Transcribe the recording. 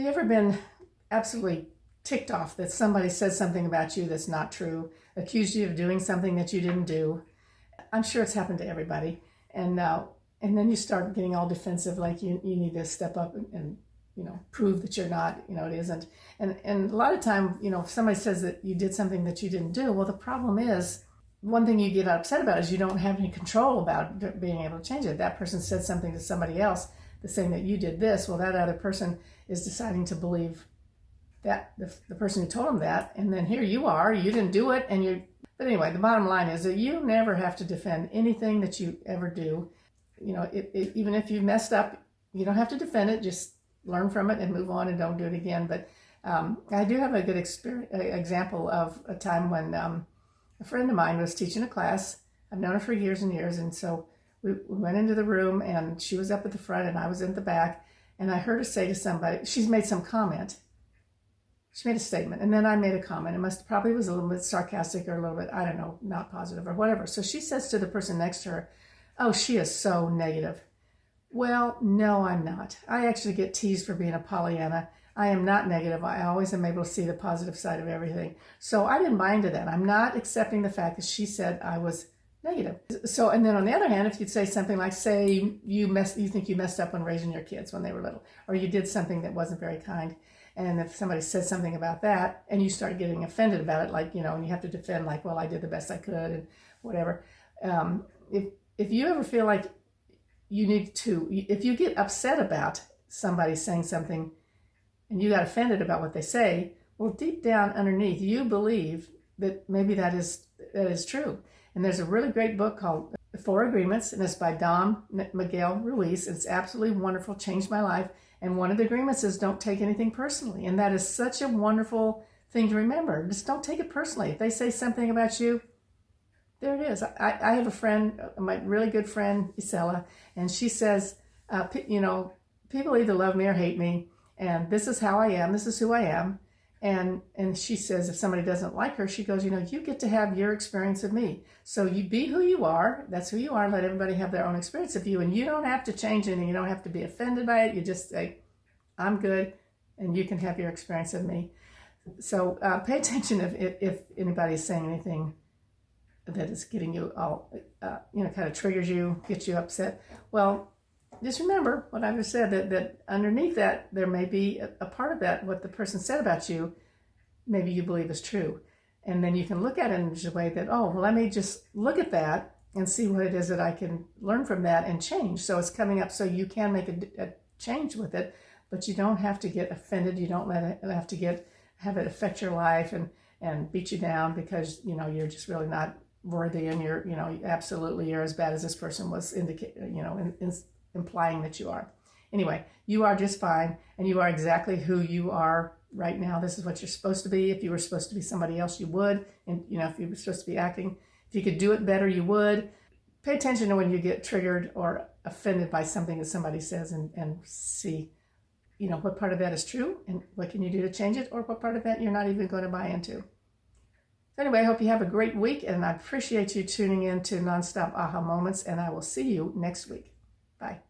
you ever been absolutely ticked off that somebody said something about you that's not true, accused you of doing something that you didn't do? I'm sure it's happened to everybody. And then you start getting all defensive, like you need to step up and prove that you're not, it isn't. And a lot of time, if somebody says that you did something that you didn't do, well, the problem is, one thing you get upset about is you don't have any control about being able to change it. That person said something to somebody else, saying that you did this. Well, that other person is deciding to believe that the person who told them that, and then here you are, you didn't do it, but anyway, the bottom line is that you never have to defend anything that you ever do. Even if you messed up, you don't have to defend it. Just learn from it and move on and don't do it again. But I do have a good example of a time when a friend of mine was teaching a class. I've known her for years and years, and so we went into the room, and she was up at the front, and I was in the back, and I heard her say to somebody, she's made some comment. She made a statement, and then I made a comment. It probably was a little bit sarcastic or a little bit, I don't know, not positive or whatever. So she says to the person next to her, "Oh, she is so negative." Well, no, I'm not. I actually get teased for being a Pollyanna. I am not negative. I always am able to see the positive side of everything. So I didn't buy into that. I'm not accepting the fact that she said I was negative. So, and then on the other hand, if you'd say something like, say you think you messed up when raising your kids when they were little, or you did something that wasn't very kind, and if somebody says something about that, and you start getting offended about it, like, and you have to defend, like, well, I did the best I could, and whatever. If you ever feel like if you get upset about somebody saying something, and you got offended about what they say, well, deep down underneath, you believe that maybe that is true. And there's a really great book called The Four Agreements, and it's by Don Miguel Ruiz. It's absolutely wonderful, changed my life. And one of the agreements is don't take anything personally. And that is such a wonderful thing to remember. Just don't take it personally. If they say something about you, there it is. I have a friend, my really good friend, Isela, and she says, people either love me or hate me, and this is how I am, this is who I am. And she says if somebody doesn't like her, she goes, you get to have your experience of me. So you be who you are, that's who you are, let everybody have their own experience of you, and you don't have to change anything, you don't have to be offended by it, you just say, I'm good, and you can have your experience of me. So pay attention if anybody is saying anything that is getting you all, kind of triggers you, gets you upset. Well, just remember what I just said, that underneath that, there may be a part of that, what the person said about you, maybe you believe is true. And then you can look at it in such a way that, oh, well, let me just look at that and see what it is that I can learn from that and change. So it's coming up so you can make a change with it, but you don't have to get offended. You don't have it affect your life and beat you down because, you're just really not worthy, and you're as bad as this person was implying that you are. Anyway, you are just fine, and you are exactly who you are right now. This is what you're supposed to be. If you were supposed to be somebody else, you would. And if you were supposed to be acting, if you could do it better, you would. Pay attention to when you get triggered or offended by something that somebody says, and see, what part of that is true, and what can you do to change it, or what part of that you're not even going to buy into. Anyway, I hope you have a great week, and I appreciate you tuning in to Nonstop Aha Moments, and I will see you next week. Bye.